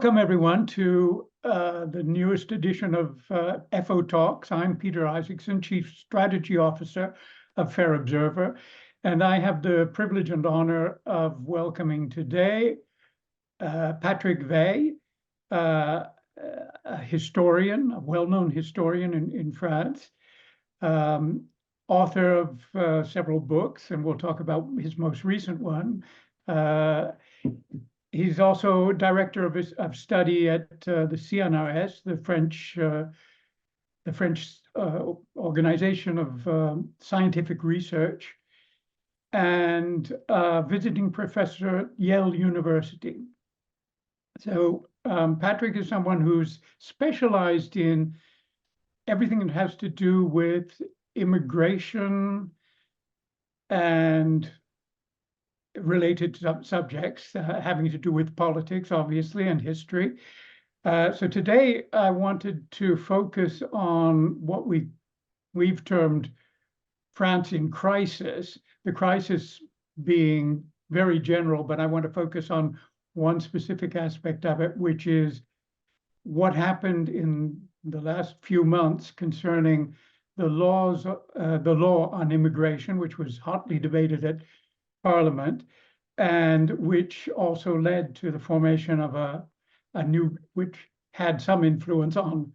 Welcome, everyone, to the newest edition of FO Talks. I'm Peter Isaacson, Chief Strategy Officer of Fair Observer, and I have the privilege and honor of welcoming today Patrick Vey, a historian, a well-known historian in France, author of several books, and we'll talk about his most recent one. He's also director of study at the CNRS, the French Organization of Scientific Research, and visiting professor at Yale University. So Patrick is someone who's specialized in everything that has to do with immigration and related subjects having to do with politics, obviously, and history. So today I wanted to focus on what we've termed France in crisis, the crisis being very general, but I want to focus on one specific aspect of it, which is what happened in the last few months concerning the law on immigration, which was hotly debated at Parliament, and which also led to the formation of a new, which had some influence on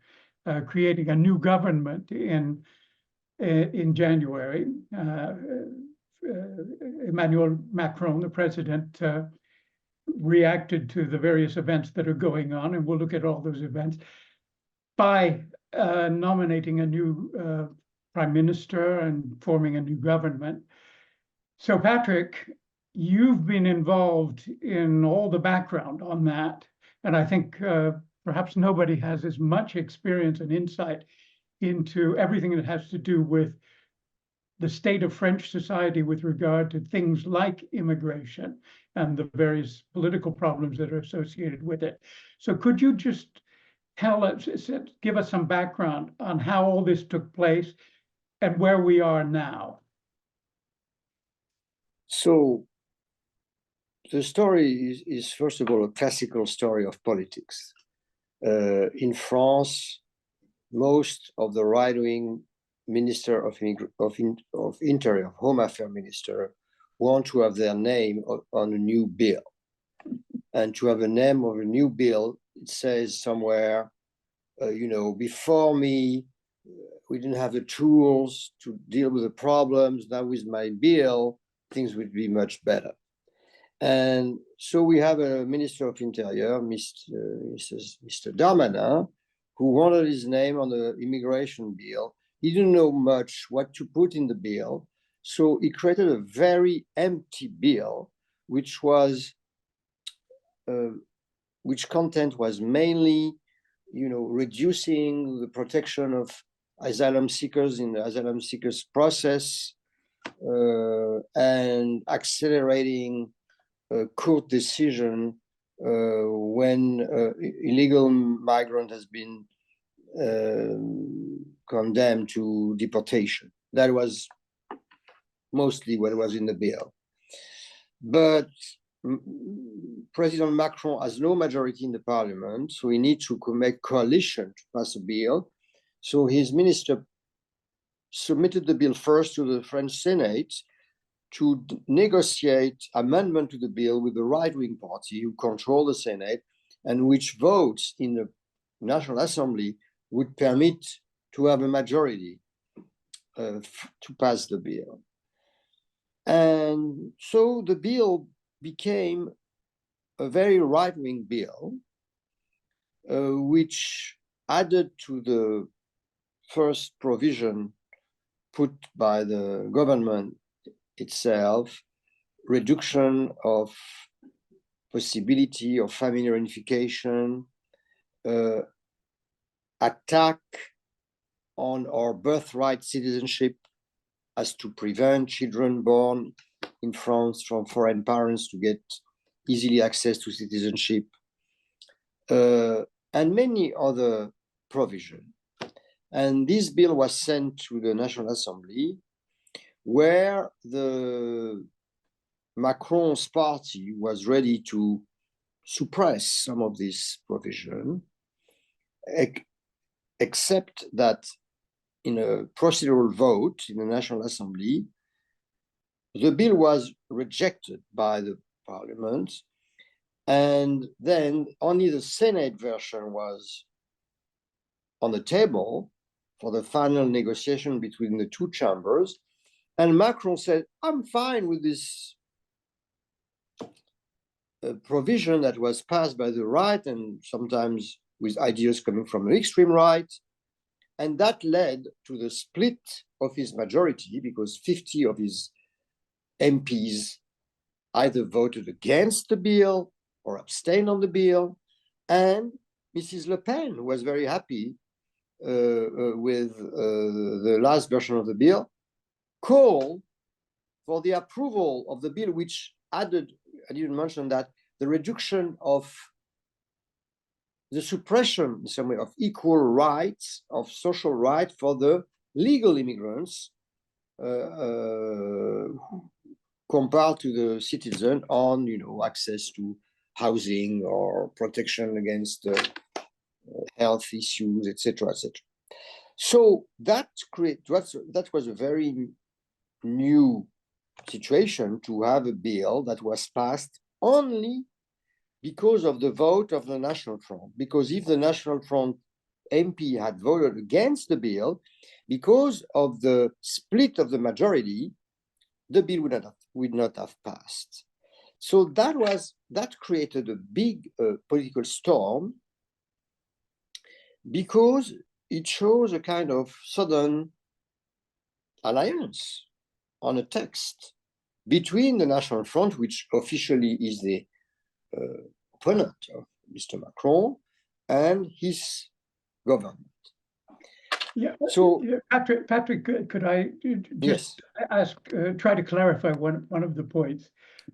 creating a new government in January. Emmanuel Macron, the president, reacted to the various events that are going on, and we'll look at all those events, by nominating a new prime minister and forming a new government. So Patrick, you've been involved in all the background on that, and I think perhaps nobody has as much experience and insight into everything that has to do with the state of French society with regard to things like immigration and the various political problems that are associated with it. So could you just give us some background on how all this took place and where we are now? So the story is first of all, a classical story of politics. In France, most of the right-wing minister of Interior, Home Affairs minister, want to have their name on a new bill. And to have a name of a new bill, it says somewhere, before me, we didn't have the tools to deal with the problems. Now with my bill, things would be much better. And so we have a Minister of Interior, Mr. Darmanin, who wanted his name on the immigration bill. He didn't know much what to put in the bill. So he created a very empty bill, which content was mainly, reducing the protection of asylum seekers in the asylum seekers process, and accelerating court decision when illegal migrant has been condemned to deportation. That was mostly what was in the bill. But President Macron has no majority in the parliament, so he needs to make coalition to pass a bill. So his minister submitted the bill first to the French Senate to negotiate amendment to the bill with the right-wing party who control the Senate, and which votes in the National Assembly would permit to have a majority to pass the bill. And so the bill became a very right-wing bill, which added to the first provision put by the government itself, reduction of possibility of family reunification, attack on our birthright citizenship as to prevent children born in France from foreign parents to get easily access to citizenship, and many other provisions. And this bill was sent to the National Assembly, where the Macron's party was ready to suppress some of this provision, except that in a procedural vote in the National Assembly, the bill was rejected by the parliament, and then only the Senate version was on the table for the final negotiation between the two chambers. And Macron said, I'm fine with this provision that was passed by the right and sometimes with ideas coming from the extreme right. And that led to the split of his majority, because 50 of his MPs either voted against the bill or abstained on the bill. And Mrs. Le Pen was very happy with the last version of the bill, called for the approval of the bill, which added, I didn't mention that, the reduction of the suppression in some way of equal rights, of social rights for the legal immigrants compared to the citizen on, access to housing or protection against health issues, etc., etc. So that was a very new situation, to have a bill that was passed only because of the vote of the National Front. Because if the National Front MP had voted against the bill, because of the split of the majority, the bill would not have passed. So that created a big political storm, because it shows a kind of sudden alliance on a text between the National Front, which officially is the opponent of Mr. Macron, and his government. Yeah. So, Patrick, could I just ask, try to clarify one of the points?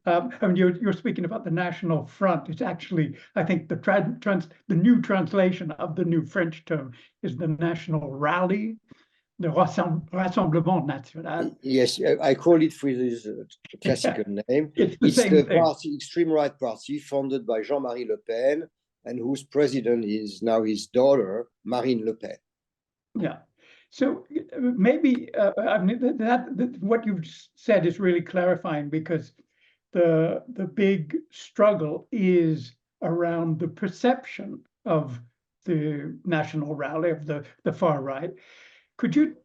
I mean, you're speaking about the National Front. It's actually, I think, the new translation of the new French term is the National Rally, the Rassemblement National. Yes, I call it with his classical name. It's the same thing. Party, extreme right party, founded by Jean-Marie Le Pen, and whose president is now his daughter, Marine Le Pen. Yeah. So maybe I mean that what you've said is really clarifying, because the big struggle is around the perception of the National Rally, of the far right. Could you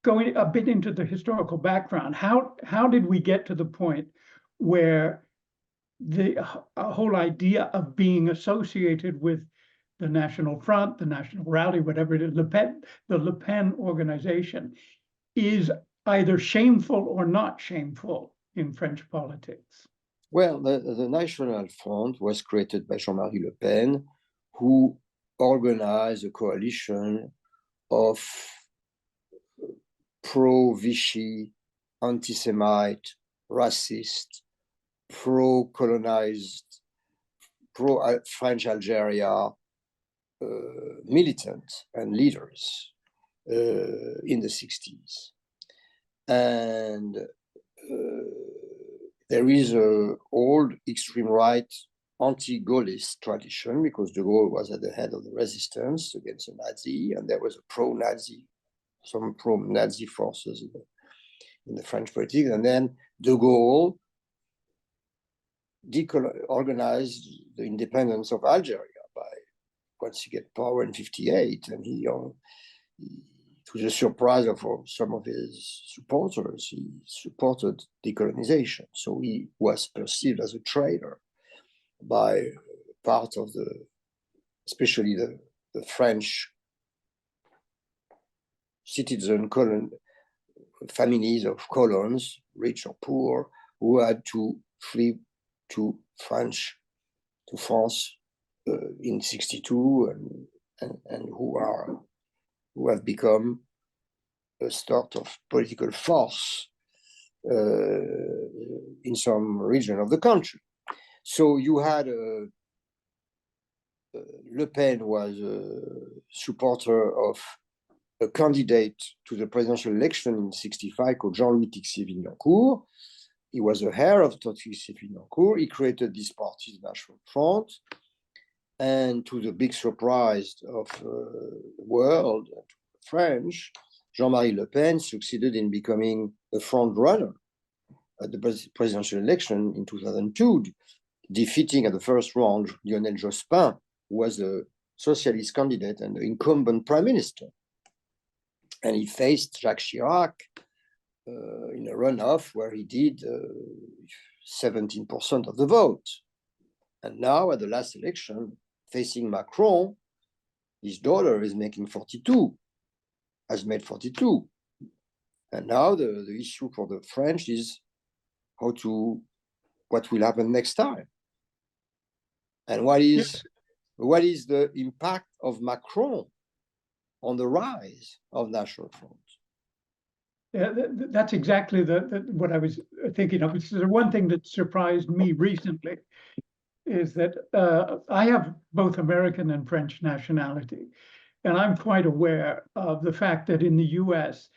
go a bit into the historical background? How did we get to the point where the whole idea of being associated with the National Front, the National Rally, whatever it is, the Le Pen organization, is either shameful or not shameful in French politics? Well, the National Front was created by Jean-Marie Le Pen, who organized a coalition of pro-Vichy, anti-Semite, racist, pro-colonized, pro-French Algeria militant and leaders in the 60s. And there is an old extreme right anti-Gaullist tradition, because de Gaulle was at the head of the resistance against the Nazi, and there was a some pro-Nazi forces in the French politics. And then de Gaulle organized the independence of Algeria once he get power in 58, and he to the surprise of some of his supporters, he supported decolonization. So he was perceived as a traitor by part of especially the French citizen families of colons, rich or poor, who had to flee to France in 62, and who have become a sort of political force in some region of the country. So you had Le Pen was a supporter of a candidate to the presidential election in 65 called Jean-Louis Tixier-Villancourt. He was the heir of Tixier-Villancourt. He created this party, the National Front. And to the big surprise of the world, French, Jean-Marie Le Pen succeeded in becoming a front runner at the presidential election in 2002, defeating at the first round Lionel Jospin, who was a socialist candidate and the incumbent prime minister. And he faced Jacques Chirac in a runoff where he did 17% of the vote. And now at the last election, facing Macron, his daughter is making 42, has made 42. And now the issue for the French is what will happen next time? And what is the impact of Macron on the rise of National Front? Yeah, that's exactly what I was thinking of. It's the one thing that surprised me recently is that I have both American and French nationality. And I'm quite aware of the fact that in the US,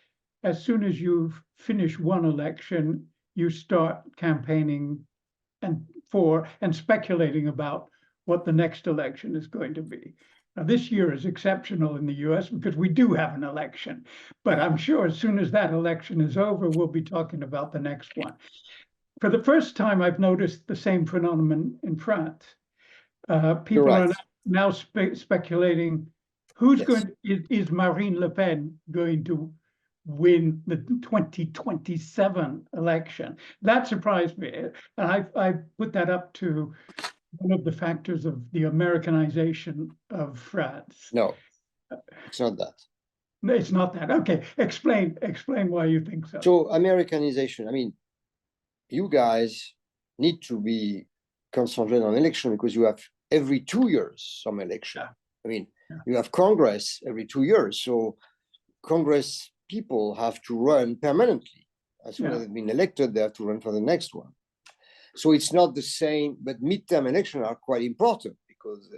as soon as you've finished one election, you start campaigning and speculating about what the next election is going to be. Now, this year is exceptional in the US because we do have an election, but I'm sure as soon as that election is over, we'll be talking about the next one. For the first time, I've noticed the same phenomenon in France. People are now speculating who's is Marine Le Pen going to win the 2027 election? That surprised me. And I put that up to one of the factors of the Americanization of France. No, it's not that. It's not that. Okay, explain why you think so. So Americanization, I mean, you guys need to be concentrated on election because you have every 2 years some election. Yeah. I mean, you have Congress every 2 years. So Congress people have to run permanently. As soon as they've been elected, they have to run for the next one. So it's not the same, but midterm elections are quite important because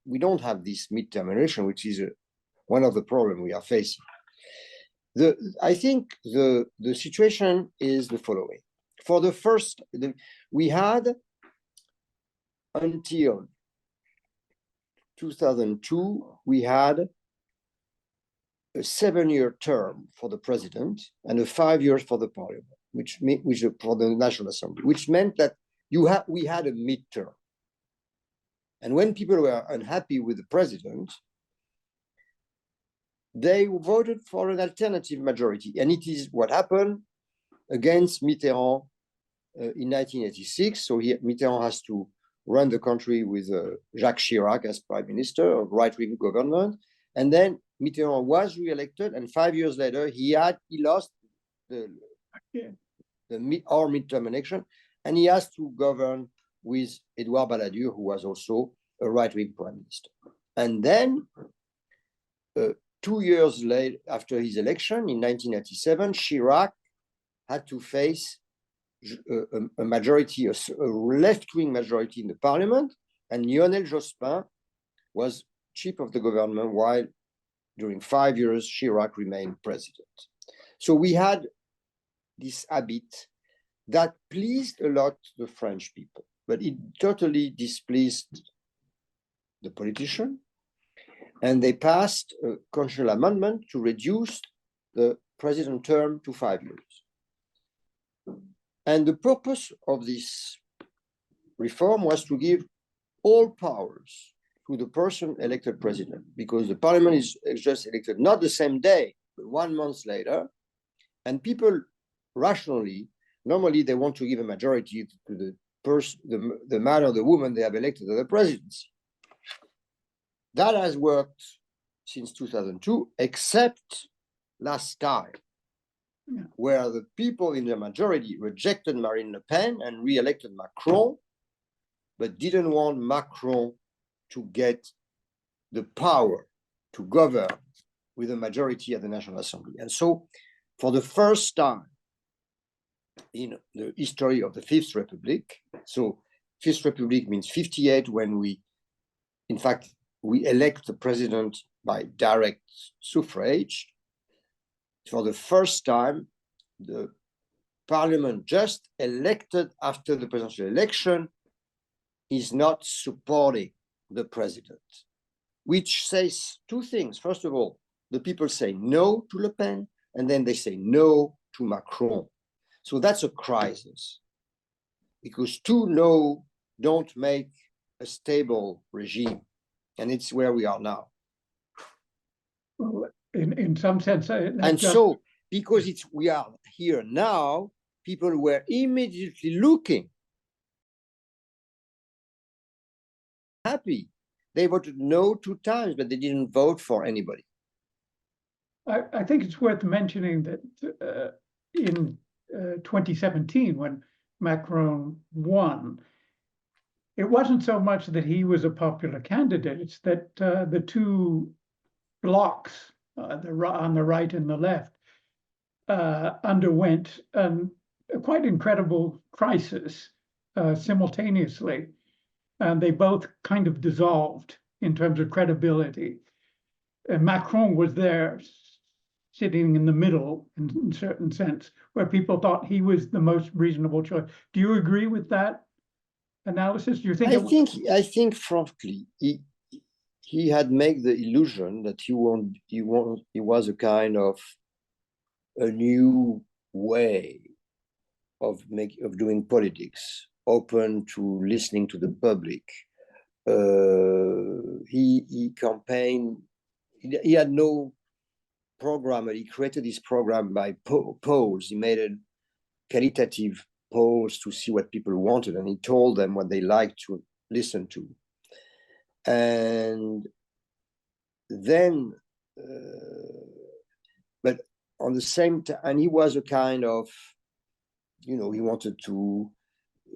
we don't have this midterm election, which is one of the problems we are facing. I think the situation is the following. For the first, we had until 2002, we had a 7-year term for the president and a 5 years for the parliament, which for the National Assembly, which meant that we had a midterm. And when people were unhappy with the president, they voted for an alternative majority. And it is what happened against Mitterrand in 1986. So Mitterrand has to run the country with Jacques Chirac as prime minister of right-wing government. And then Mitterrand was re-elected, and 5 years later, he lost our midterm election, and he has to govern with Edouard Balladur, who was also a right-wing prime minister. And then 2 years later, after his election in 1987, Chirac had to face a majority, a left-wing majority in the parliament, and Lionel Jospin was chief of the government while during 5 years Chirac remained president. So we had this habit that pleased a lot the French people, but it totally displeased the politician, and they passed a constitutional amendment to reduce the president term to 5 years. And the purpose of this reform was to give all powers to the person elected president, because the parliament is just elected not the same day, but 1 month later. And people rationally, normally they want to give a majority to the person, the man or the woman they have elected to the presidency. That has worked since 2002, except last time, where the people in the majority rejected Marine Le Pen and re-elected Macron, but didn't want Macron to get the power to govern with a majority at the National Assembly. And so, for the first time in the history of the Fifth Republic, so Fifth Republic means 58, when we elect the president by direct suffrage. For the first time, the parliament just elected after the presidential election is not supporting the president, which says two things. First of all, the people say no to Le Pen, and then they say no to Macron. So that's a crisis, because two no don't make a stable regime, and it's where we are now. Well, in some sense, and so because we are here now, people were immediately looking happy. They voted no 2 times, but they didn't vote for anybody. I think it's worth mentioning that in 2017, when Macron won, it wasn't so much that he was a popular candidate, it's that the two blocs, on the right and the left, underwent a quite incredible crisis simultaneously. And they both kind of dissolved in terms of credibility. And Macron was there sitting in the middle in a certain sense, where people thought he was the most reasonable choice. Do you agree with that analysis? Do you think? I think frankly, he had made the illusion that he was a kind of a new way of doing politics, open to listening to the public. He campaigned. He had no program, but he created this program by polls. He made a qualitative polls to see what people wanted, and he told them what they liked to listen to. And then, but on the same time, and he was a kind of, he wanted to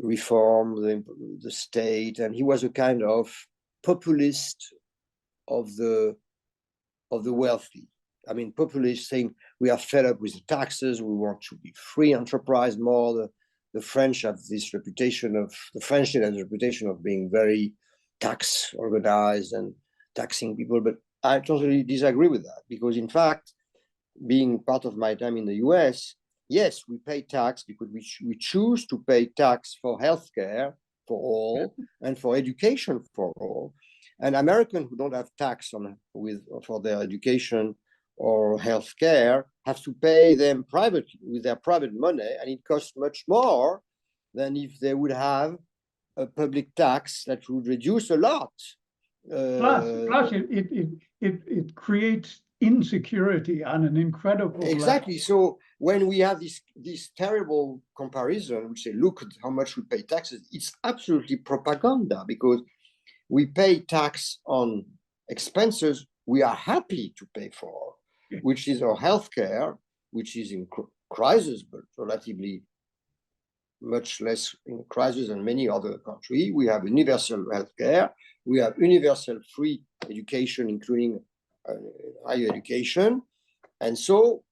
reform the state, and he was a kind of populist of the wealthy. I mean, populists saying we are fed up with the taxes, we want to be free enterprise more. The French have this reputation of, the French has a reputation of being very tax organized and taxing people, but I totally disagree with that, because in fact, being part of my time in the US, yes, we pay tax because we choose to pay tax for healthcare for all and for education for all. And Americans who don't have tax for their education or healthcare have to pay them privately with their private money, and it costs much more than if they would have a public tax that would reduce a lot. Plus it creates insecurity on an incredible exactly level. So when we have this terrible comparison, we say, look at how much we pay taxes, it's absolutely propaganda, because we pay tax on expenses we are happy to pay for, which is our healthcare, which is in crisis, but relatively much less in crisis than many other countries. We have universal healthcare, we have universal free education, including higher education. And so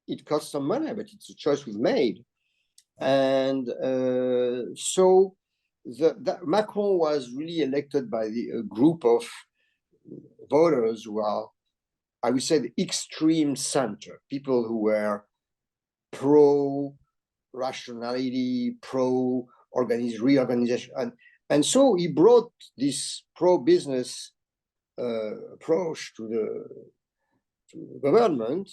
it costs some money, but it's a choice we've made. And so Macron was really elected by a group of voters who are, I would say, the extreme center, people who were pro-rationality, reorganization. And so he brought this pro-business approach to the government.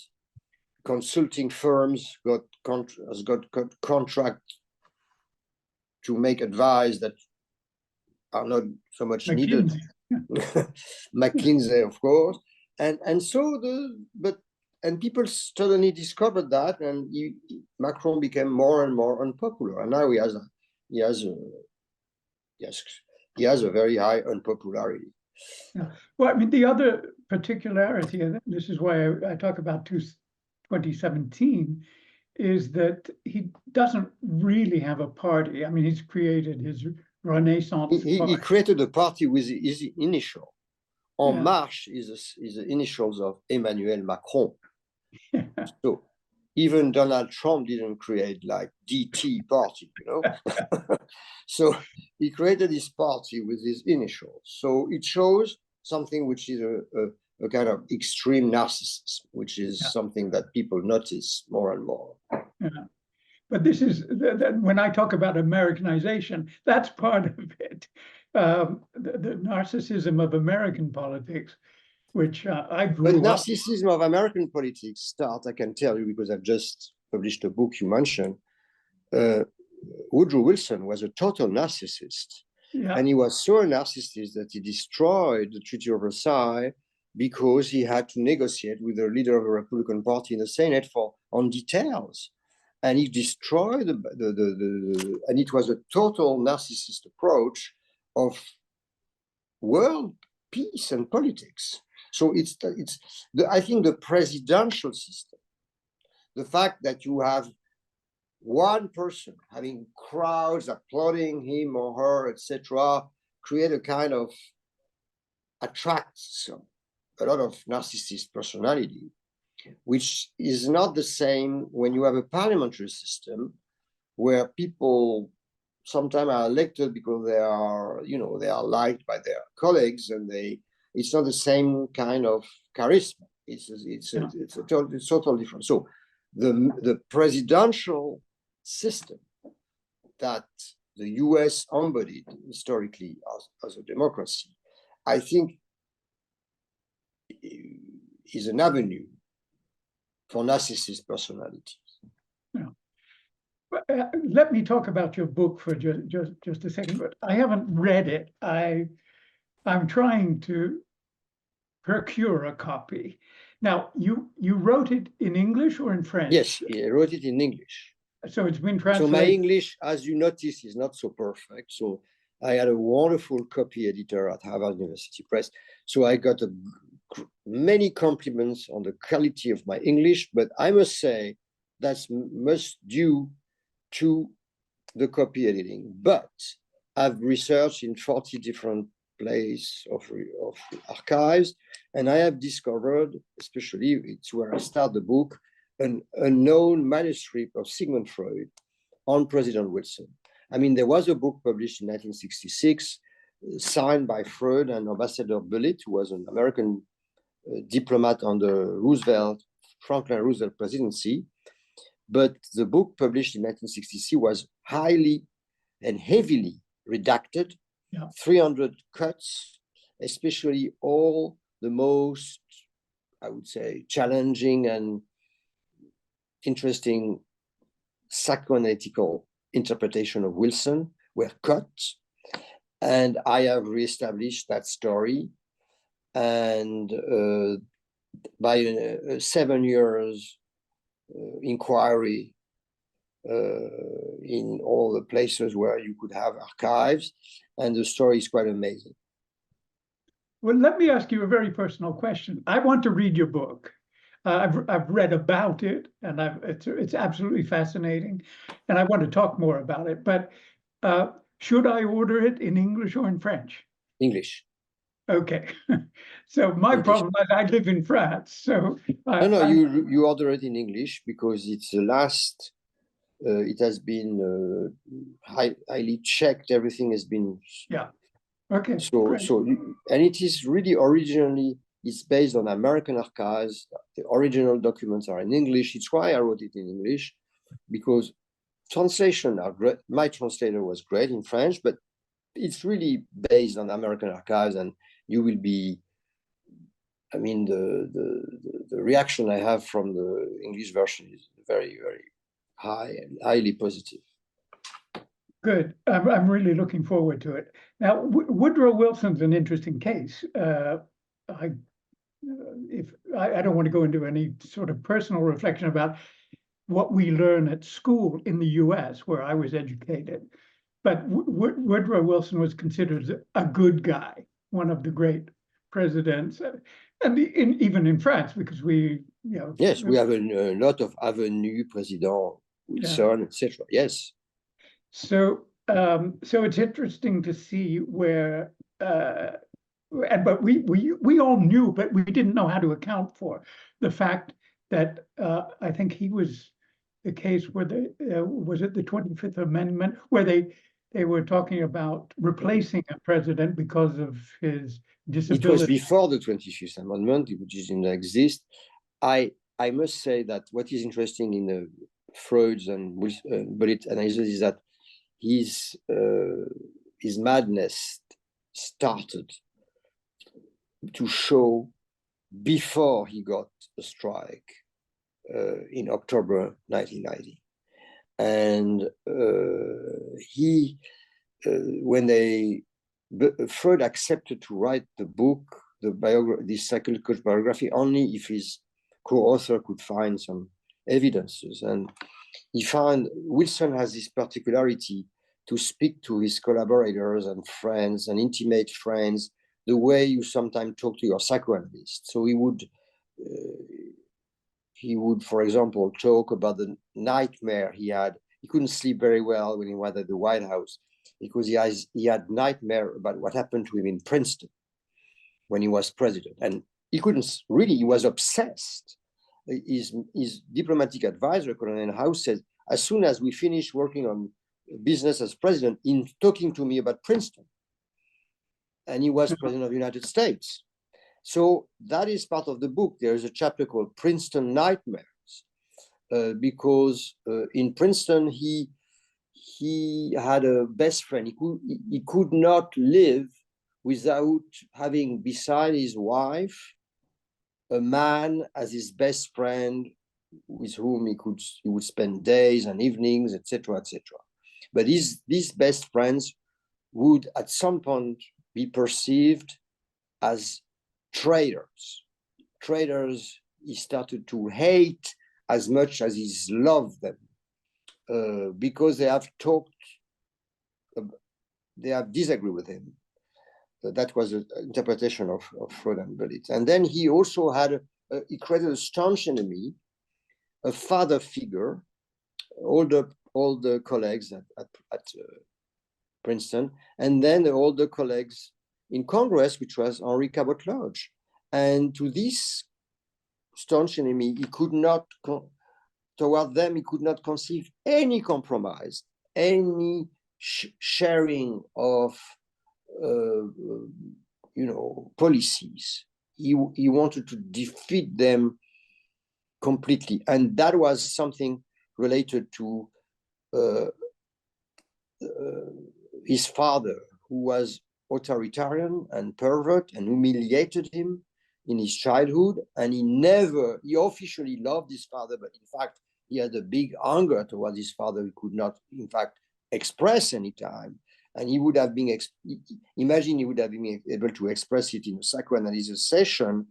Consulting firms got contract to make advice that are not so much needed. McKinsey, of course. And so people suddenly discovered that, and Macron became more and more unpopular. And now he has a very high unpopularity. Yeah. Well, I mean, the other particularity, and this is why I talk about 2017, is that he doesn't really have a party. I mean, he's created his Renaissance party. He created a party with his initial. En Marche is the initials of Emmanuel Macron. So even Donald Trump didn't create like DT party, So he created his party with his initials. So it shows something which is a kind of extreme narcissism, which is something that people notice more and more. Yeah. But this is when I talk about Americanization, that's part of it. the narcissism of American politics, which I But grew up. narcissism of American politics start, I can tell you, because I've just published a book you mentioned. Woodrow Wilson was a total narcissist. Yeah. And he was so a narcissist that he destroyed the Treaty of Versailles because he had to negotiate with the leader of the Republican Party in the Senate on details. And he destroyed and it was a total narcissist approach of world peace and politics. So I think the presidential system, the fact that you have one person having crowds applauding him or her, etc., create a kind of attracts a lot of narcissist personality, which is not the same when you have a parliamentary system where people sometimes are elected because they are liked by their colleagues, and it's not the same kind of charisma. It's totally different. So the presidential system that the US embodied historically as a democracy, I think, is an avenue for narcissist personalities. Yeah. Let me talk about your book for just a second, but I haven't read it. I'm trying to procure a copy. Now, you wrote it in English or in French? Yes, I wrote it in English. So it's been translated. So my English, as you notice, is not so perfect. So I had a wonderful copy editor at Harvard University Press. So I got many compliments on the quality of my English, but I must say that's most due to the copy editing. But I've researched in 40 different places of archives, and I have discovered, especially it's where I start the book, an unknown manuscript of Sigmund Freud on President Wilson. I mean, there was a book published in 1966, signed by Freud and Ambassador Bullitt, who was an American diplomat on the Franklin Roosevelt presidency. But the book published in 1966 was highly and heavily redacted, 300 cuts, especially all the most, I would say, challenging and interesting psychoanalytical interpretation of Wilson were cut. And I have reestablished that story. And by 7 years inquiry in all the places where you could have archives, and the story is quite amazing. Well, let me ask you a very personal question. I want to read your book. I've read about it, and it's absolutely fascinating, and I want to talk more about it. But should I order it in English or in French? English. Okay. So my problem is I live in France, so you order it in English because it's the last. It has been highly checked. Everything has been. Yeah. Okay. And it is really originally. It's based on American archives. The original documents are in English. It's why I wrote it in English, because translation are great. My translator was great in French, but it's really based on American archives, and you will be. I mean, the reaction I have from the English version is very, very high and highly positive. Good. I'm really looking forward to it. Now, Woodrow Wilson's an interesting case. I don't want to go into any sort of personal reflection about what we learn at school in the US, where I was educated. But Woodrow Wilson was considered a good guy, one of the great presidents, and even in France, because Yes, we have a lot of avenue, President Wilson, etc. Yes. So it's interesting to see where. But we all knew, but we didn't know how to account for the fact that I think he was the case where was it the 25th Amendment, where they were talking about replacing a president because of his disability. It was before the 25th Amendment, which didn't exist. I must say that what is interesting in the Freud's and Bullitt analysis is that his madness started to show before he got the strike in October 1990. And Freud accepted to write the book, this psychological biography, only if his co-author could find some evidences. And he found Wilson has this particularity to speak to his collaborators and friends and intimate friends the way you sometimes talk to your psychoanalyst. So he would, for example, talk about the nightmare he had. He couldn't sleep very well when he was at the White House because he had nightmare about what happened to him in Princeton when he was president. And he was obsessed. His diplomatic advisor, Colonel House, said, as soon as we finish working on business as president, in talking to me about Princeton. And he was president of the United States. So that is part of the book. There is a chapter called Princeton Nightmares, because in Princeton, he had a best friend. He could not live without having beside his wife a man as his best friend with whom he would spend days and evenings, etc., etc. But these best friends would at some point be perceived as traitors. Traitors he started to hate as much as he loved them, because they have disagreed with him. That was an interpretation of Freud and Belit. And then he also he created a staunch enemy, a father figure, all the colleagues at Princeton, and then all the colleagues in Congress, which was Henri Cabot-Lodge. And to this staunch enemy, toward them, he could not conceive any compromise, any sharing of policies. He wanted to defeat them completely. And that was something related to his father, who was authoritarian and pervert and humiliated him in his childhood. And he officially loved his father, but in fact, he had a big anger towards his father. He could not, in fact, express any time. And he would have been, able to express it in a psychoanalysis session.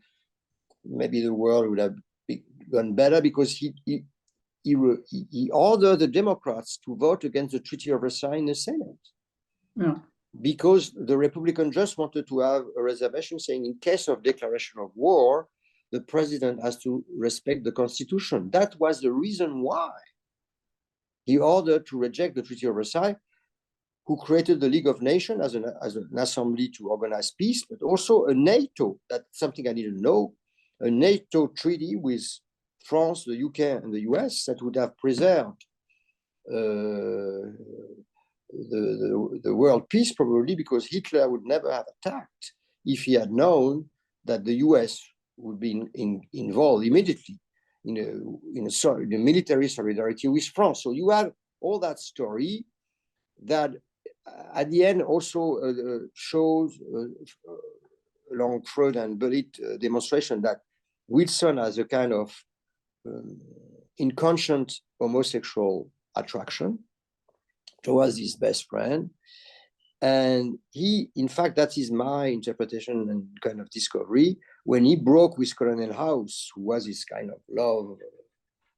Maybe the world would have gone better, because he ordered the Democrats to vote against the Treaty of Versailles in the Senate. Yeah. Because the Republicans just wanted to have a reservation saying, in case of declaration of war, the president has to respect the Constitution. That was the reason why he ordered to reject the Treaty of Versailles, who created the League of Nations as an assembly to organize peace, but also a NATO, that's something I didn't know, a NATO treaty with France, the UK, and the US that would have preserved the world peace, probably, because Hitler would never have attacked if he had known that the US would be involved immediately in a military solidarity with France. So you have all that story that at the end also shows, along Freud and Belit demonstration, that Wilson has a kind of inconscient homosexual attraction towards his best friend. And he, in fact, that is my interpretation and kind of discovery, when he broke with Colonel House, who was his kind of love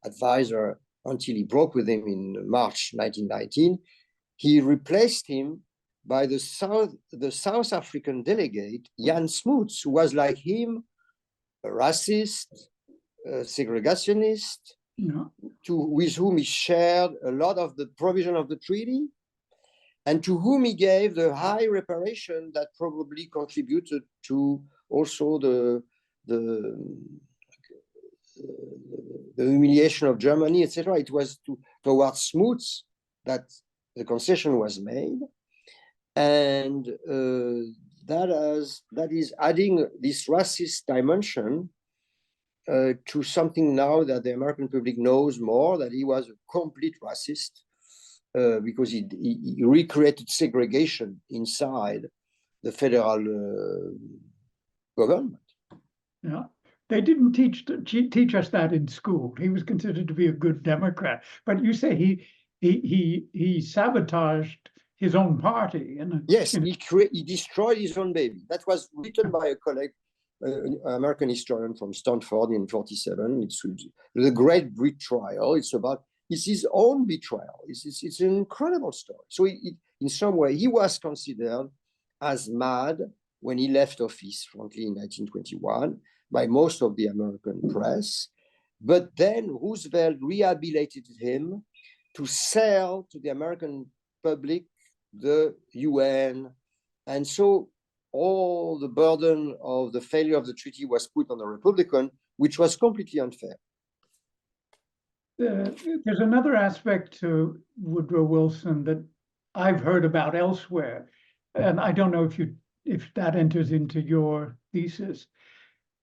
advisor until he broke with him in March 1919, he replaced him by the South African delegate, Jan Smuts, who was like him, a racist, a segregationist, with whom he shared a lot of the provision of the treaty, and to whom he gave the high reparation that probably contributed to also the humiliation of Germany, etc. It was towards Smuts that the concession was made, and that is adding this racist dimension to something now that the American public knows more, that he was a complete racist, because he recreated segregation inside the federal government. Yeah. They didn't teach us that in school. He was considered to be a good Democrat, but you say he sabotaged his own party. Yes, he destroyed his own baby. That was written by a colleague, an American historian from Stanford in 1947. It's the Great Betrayal. It's his own betrayal. It's an incredible story. So in some way, he was considered as mad when he left office, frankly, in 1921, by most of the American press. But then Roosevelt rehabilitated him to sell to the American public the UN. And so all the burden of the failure of the treaty was put on the Republican, which was completely unfair. There's another aspect to Woodrow Wilson that I've heard about elsewhere, and I don't know if that enters into your thesis.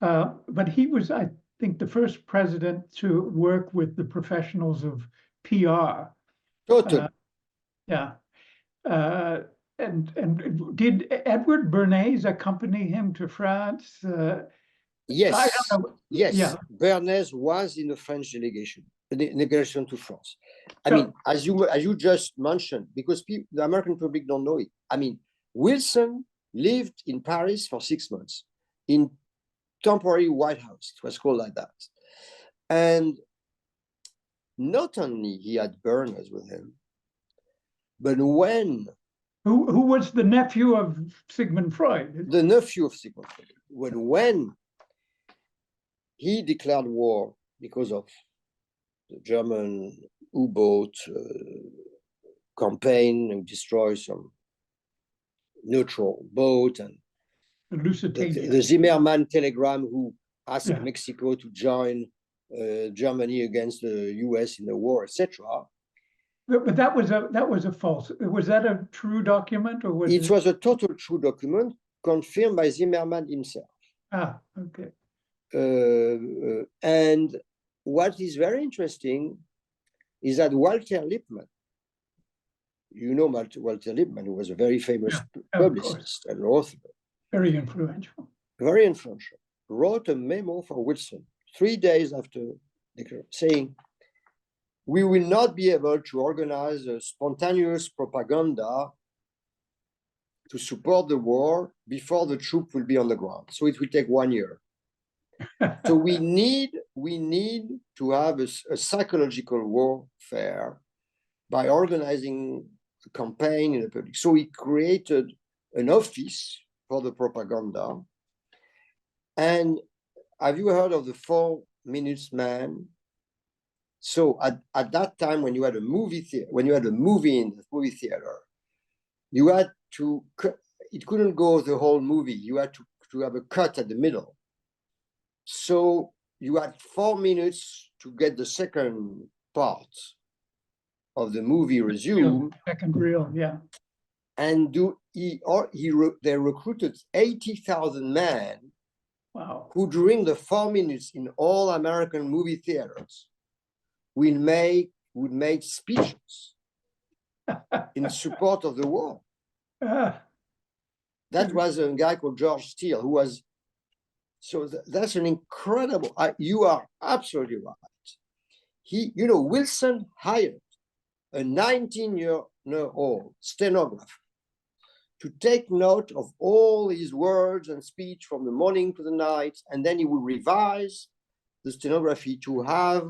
But he was, I think, the first president to work with the professionals of PR. Totally. Yeah. And did Edward Bernays accompany him to France? Yes. I don't know. Yes. Yeah. Bernays was in the French delegation to France. I mean, as you just mentioned, because the American public don't know it. I mean, Wilson lived in Paris for 6 months in temporary White House. It was called like that. And not only he had Bernays with him, but when who was the nephew of Sigmund Freud? The nephew of Sigmund Freud. When he declared war because of the German U-boat campaign and destroy some neutral boat, and the Zimmermann telegram who asked Mexico to join Germany against the US in the war, etc. But that was a false. Was that a true document, or was it? It was a total true document confirmed by Zimmermann himself. Ah, okay. And what is very interesting is that Walter Lippmann, you know Walter Lippmann, who was a very famous publicist and author, very influential, wrote a memo for Wilson 3 days after saying, we will not be able to organize a spontaneous propaganda to support the war before the troop will be on the ground. So it will take 1 year. So we need to have a psychological warfare by organizing a campaign in the public. So he created an office for the propaganda. And have you heard of the 4 Minutes Man? So at that time, when you had a movie in the movie theater, you had to, it couldn't go the whole movie. You had to have a cut at the middle. So you had 4 minutes to get the second part of the movie resumed. Second reel, yeah. And they recruited 80,000 men. Wow. Who during the 4 minutes in all American movie theaters would make speeches in support of the war. That was a guy called George Steele, who was, so that's an incredible, you are absolutely right. Wilson hired a 19-year-old stenographer to take note of all his words and speech from the morning to the night, and then he would revise the stenography to have,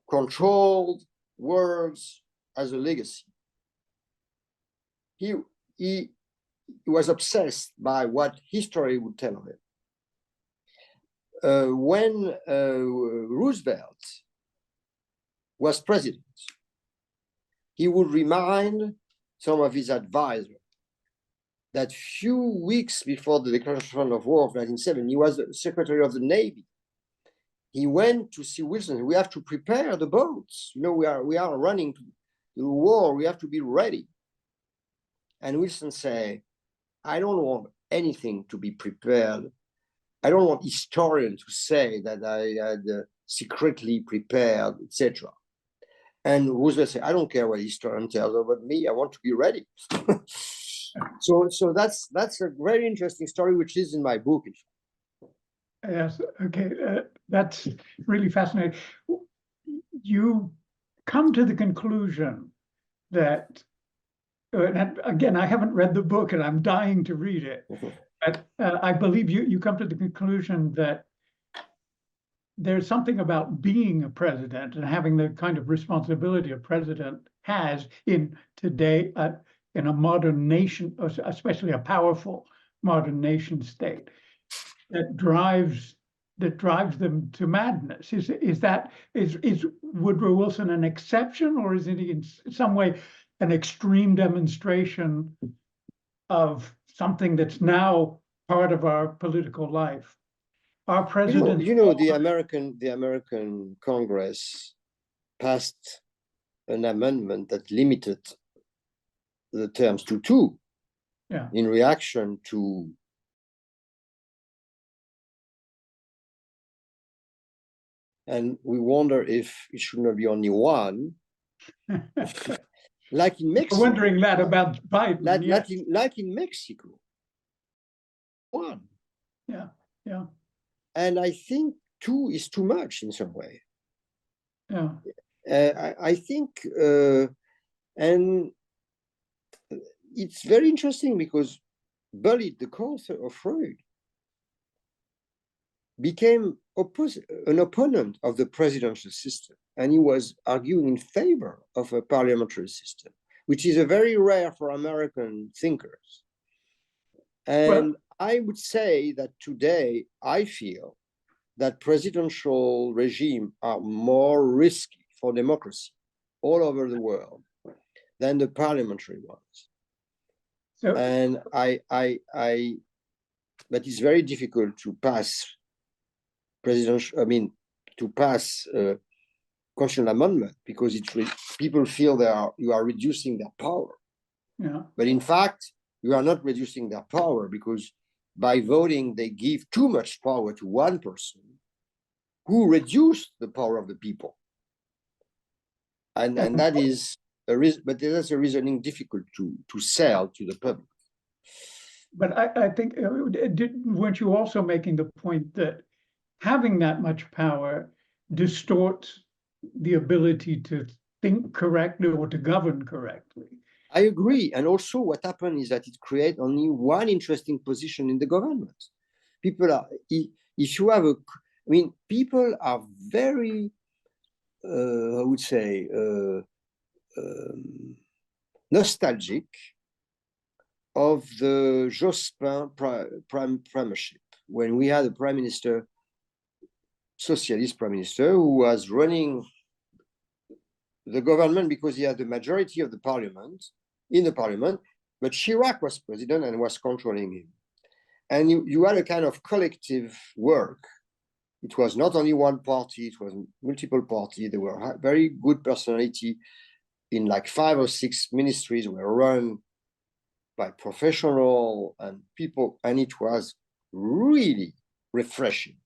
controlled words as a legacy. He was obsessed by what history would tell him. When Roosevelt was president, he would remind some of his advisors that few weeks before the declaration of war of 1970, he was the Secretary of the Navy. He went to see Wilson. We have to prepare the boats. We are running to the war. We have to be ready. And Wilson said, I don't want anything to be prepared. I don't want historians to say that I had secretly prepared, etc. And Roosevelt said, I don't care what historian tells about me. I want to be ready. So that's a very interesting story, which is in my book. Yes, okay, that's really fascinating. You come to the conclusion that, and again, I haven't read the book and I'm dying to read it, but I believe you come to the conclusion that there's something about being a president and having the kind of responsibility a president has in today, in a modern nation, especially a powerful modern nation state, that drives them to madness. Is Woodrow Wilson an exception, or is it in some way an extreme demonstration of something that's now part of our political life? Our president, The American Congress passed an amendment that limited the terms to 2, yeah, in reaction to and we wonder if it should not be only 1, like in Mexico. I'm wondering that about Biden. Like in Mexico, 1. Yeah, yeah. And I think 2 is too much in some way. Yeah. I think, and it's very interesting because Bullitt, the co-author of Freud, became an opponent of the presidential system, and he was arguing in favor of a parliamentary system, which is a very rare for American thinkers. And I would say that today I feel that presidential regimes are more risky for democracy all over the world than the parliamentary ones. So, and but it's very difficult to pass to pass a constitutional amendment because people feel you are reducing their power. Yeah. But in fact, you are not reducing their power, because by voting, they give too much power to one person who reduced the power of the people. And that is but that's a reasoning difficult to sell to the public. But I think, weren't you also making the point that having that much power distorts the ability to think correctly or to govern correctly? I agree. And also what happened is that it creates only one interesting position in the government. People are, if you have people are very, I would say, nostalgic of the Jospin premiership, when we had a prime minister, socialist prime minister, who was running the government because he had the majority of the parliament, but Chirac was president and was controlling him. And you had a kind of collective work. It was not only one party, it was multiple parties. There were very good personality in like 5 or 6 ministries were run by professional and people, and it was really refreshing.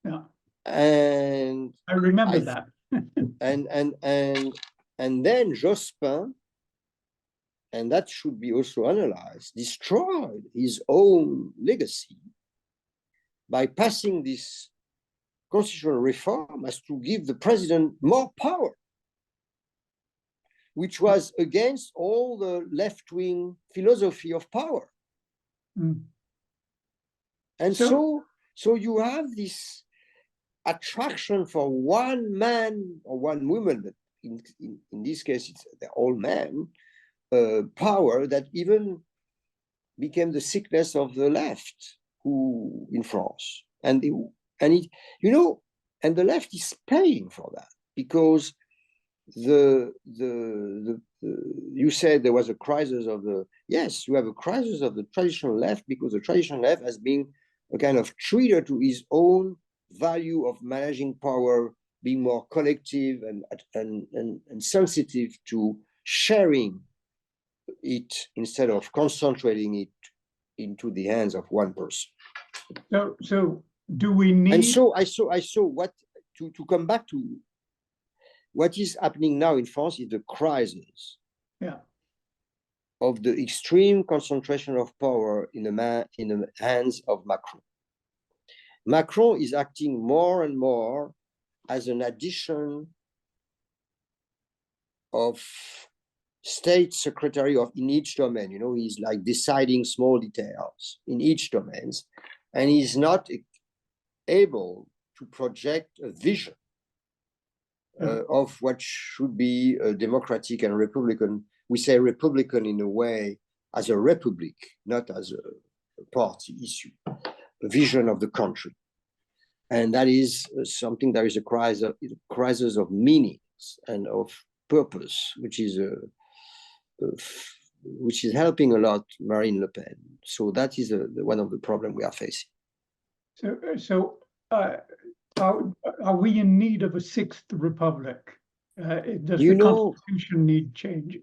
Yeah. And I remember that. and then Jospin, and that should be also analyzed, destroyed his own legacy by passing this constitutional reform as to give the president more power, which was against all the left-wing philosophy of power. Mm. And so you have this attraction for one man or one woman, that in this case they're all men, power that even became the sickness of the left, who in France, and the left is paying for that, because you said there was a crisis of you have a crisis of the traditional left, because the traditional left has been a kind of traitor to his own value of managing power, being more collective and sensitive to sharing it instead of concentrating it into the hands of one person. So do we need? And so I saw what to come back to what is happening now in France is the crisis. Yeah. of the extreme concentration of power in the hands of Macron. Macron is acting more and more as an addition of state secretary in each domain. You know, he's like deciding small details in each domains, and he's not able to project a vision of what should be a democratic and republican. We say republican in a way as a republic, not as a party issue, a vision of the country. And that is something, there is a crisis of meanings and of purpose, which is helping a lot Marine Le Pen. So that is one of the problems we are facing. Are we in need of a sixth republic? Does the Constitution need change?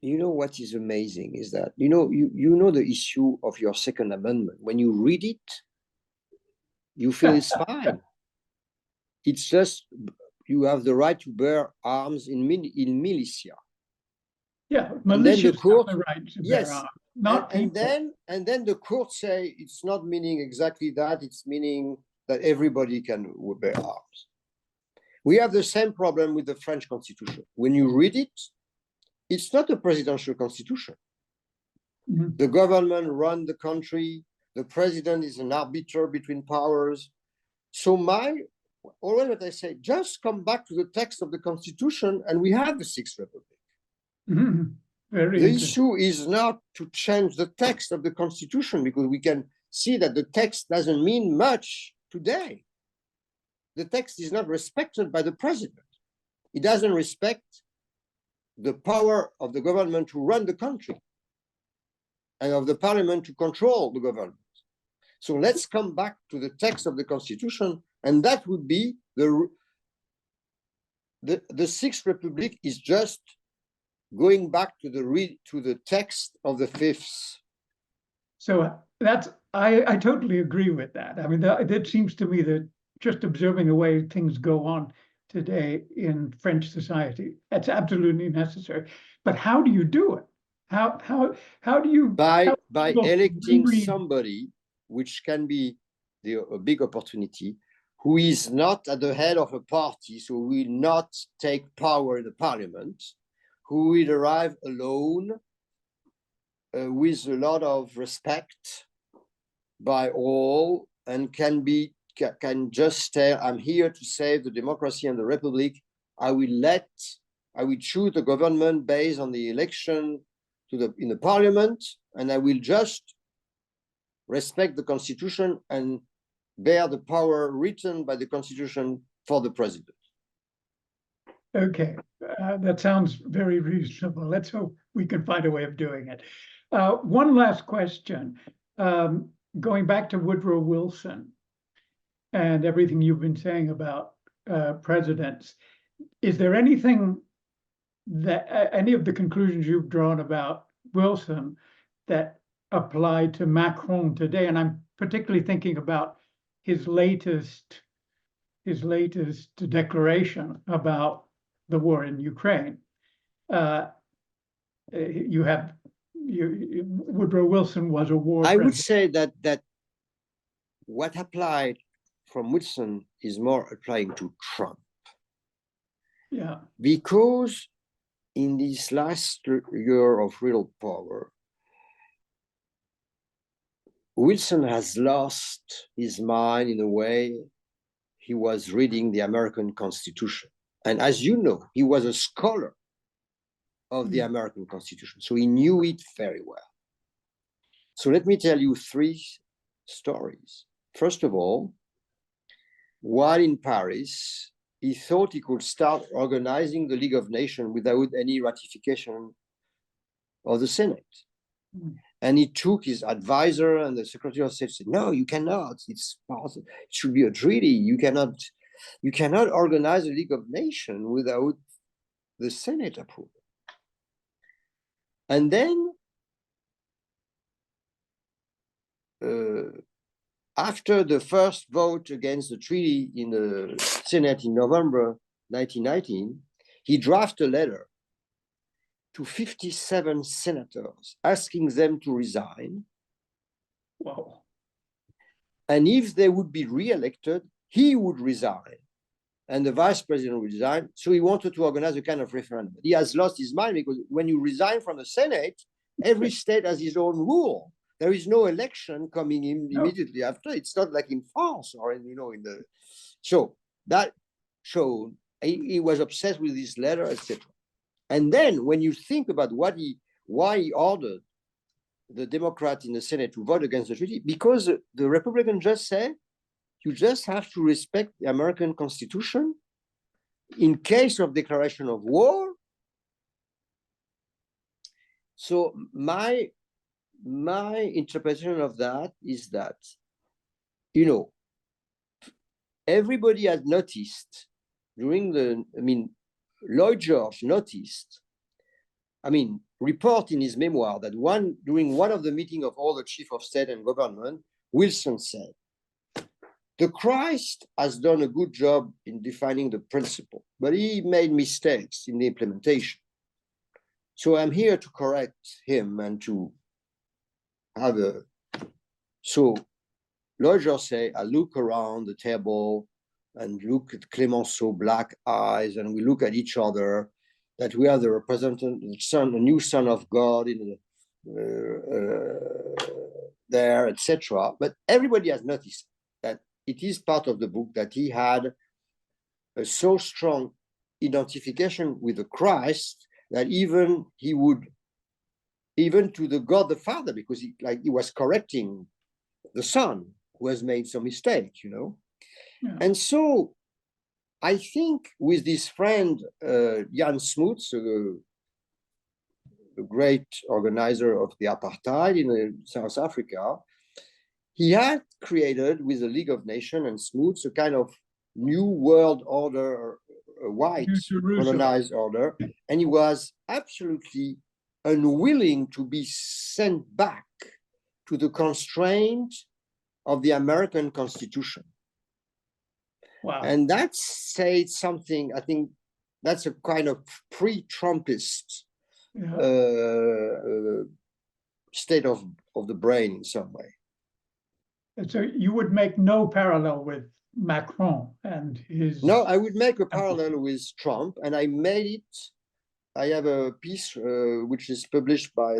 You know what is amazing is that you know the issue of your Second Amendment. When you read it, you feel it's fine. It's just you have the right to bear arms in militia. Yeah, militia have the right to bear arms, not people. And then the court say it's not meaning exactly that. It's meaning that everybody can bear arms. We have the same problem with the French Constitution. When you read it, it's not a presidential constitution. Mm-hmm. The government runs the country. The president is an arbiter between powers. So always what I say, just come back to the text of the Constitution and we have the Sixth Republic. Mm-hmm. The issue is not to change the text of the Constitution, because we can see that the text doesn't mean much today. The text is not respected by the president. It doesn't respect the power of the government to run the country and of the parliament to control the government. So let's come back to the text of the Constitution, and that would be the Sixth Republic is just going back to the text of the Fifth. So that's I totally agree with that. I mean, that seems to me that just observing the way things go on today in French society, that's absolutely necessary. But how do you do it? How do you by electing somebody, which can be a big opportunity, who is not at the head of a party, so will not take power in the parliament, who will arrive alone with a lot of respect by all, and can just say, I'm here to save the democracy and the republic. I will choose the government based on the election in the parliament, and I will just respect the Constitution and bear the power written by the Constitution for the president. Okay, that sounds very reasonable. Let's hope we can find a way of doing it. One last question, going back to Woodrow Wilson and everything you've been saying about presidents. Is there anything that any of the conclusions you've drawn about Wilson that apply to Macron today? And I'm particularly thinking about his latest declaration about the war in Ukraine. Woodrow Wilson was a war president. I would say that what applied from Wilson is more applying to Trump. Yeah. Because in this last year of real power, Wilson has lost his mind in a way. He was reading the American Constitution. And as you know, he was a scholar of the American Constitution. So he knew it very well. So let me tell you 3 stories. First of all, while in Paris, he thought he could start organizing the League of Nations without any ratification of the Senate. And he took his advisor, and the Secretary of State said, no, you cannot. It should be a treaty. You cannot organize a League of Nations without the Senate approval. And then after the first vote against the treaty in the Senate in November 1919, he drafted a letter to 57 senators, asking them to resign. Wow. And if they would be re-elected, he would resign and the vice president would resign. So he wanted to organize a kind of referendum. He has lost his mind because when you resign from the Senate, every state has his own rule. There is no election coming in immediately after. It's not like in France or in, in the. So that showed he was obsessed with this letter, etc. And then when you think about why he ordered the Democrat in the Senate to vote against the treaty, because the Republican just said, you just have to respect the American Constitution in case of declaration of war. So my interpretation of that is that, everybody has noticed during Lloyd George noticed, report in his memoir that during one of the meetings of all the chief of state and government, Wilson said, the Christ has done a good job in defining the principle, but he made mistakes in the implementation. So I'm here to correct him and to have a. So Lloyd George say, I look around the table and look at Clemenceau black eyes, and we look at each other, that we are the representative, the new son of God in there, etc. But everybody has noticed that it is part of the book that he had a so strong identification with the Christ that even to the God the Father, because he was correcting the Son who has made some mistake, Yeah. And so I think with this friend, Jan Smuts, a great organizer of the apartheid in South Africa, he had created with the League of Nations and Smuts a kind of new world order, a white colonized order, and he was absolutely unwilling to be sent back to the constraint of the American Constitution. Wow. And that said something, I think that's a kind of pre-Trumpist state of the brain in some way. So you would make no parallel with Macron and his. No, I would make a parallel with Trump, and I made it. I have a piece which is published by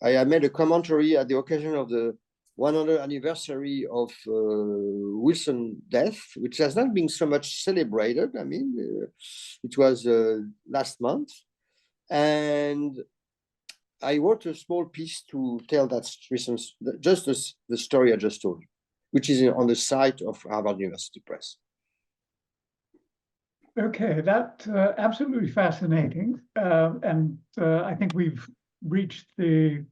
I made a commentary at the occasion of the 100th anniversary of Wilson's death, which has not been so much celebrated. It was last month, and I wrote a small piece to tell that recent, just the story I just told you, which is on the site of Harvard University Press. Okay, that's absolutely fascinating. And I think we've reached the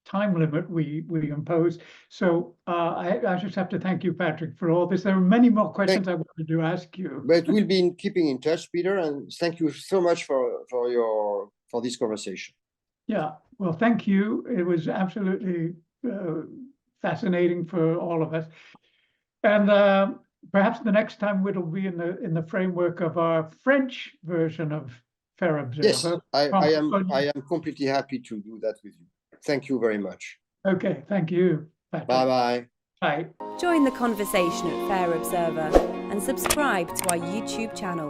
time limit we imposed. So I just have to thank you, Patrick, for all this. There are many more questions I wanted to ask you. But we'll be keeping in touch, Peter, and thank you so much for this conversation. Yeah, well, thank you. It was absolutely fascinating for all of us. And perhaps the next time it'll be in the framework of our French version of Fair Observer. Yes, I am completely happy to do that with you. Thank you very much. Okay, thank you, Patrick. Bye-bye. Bye. Join the conversation at Fair Observer and subscribe to our YouTube channel.